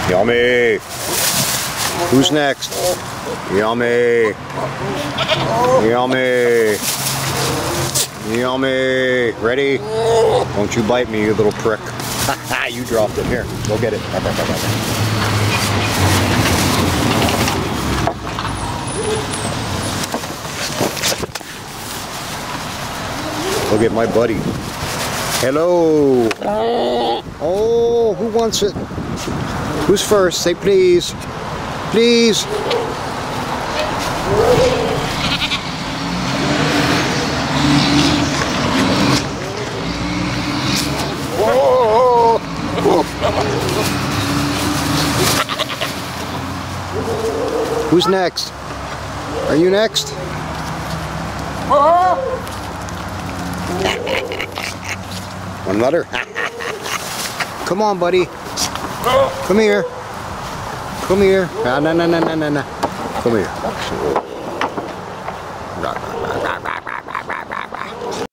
Yummy. Who's next? Yummy. Yummy. Yummy. Ready? Don't you bite me, you little prick. You dropped it. Here, go get it. Go get my buddy. Hello. Oh, who wants it? Who's first? Say please. Please. Who's next? Are you next? One letter. Come on, buddy. Come here. Come here. No. Come here.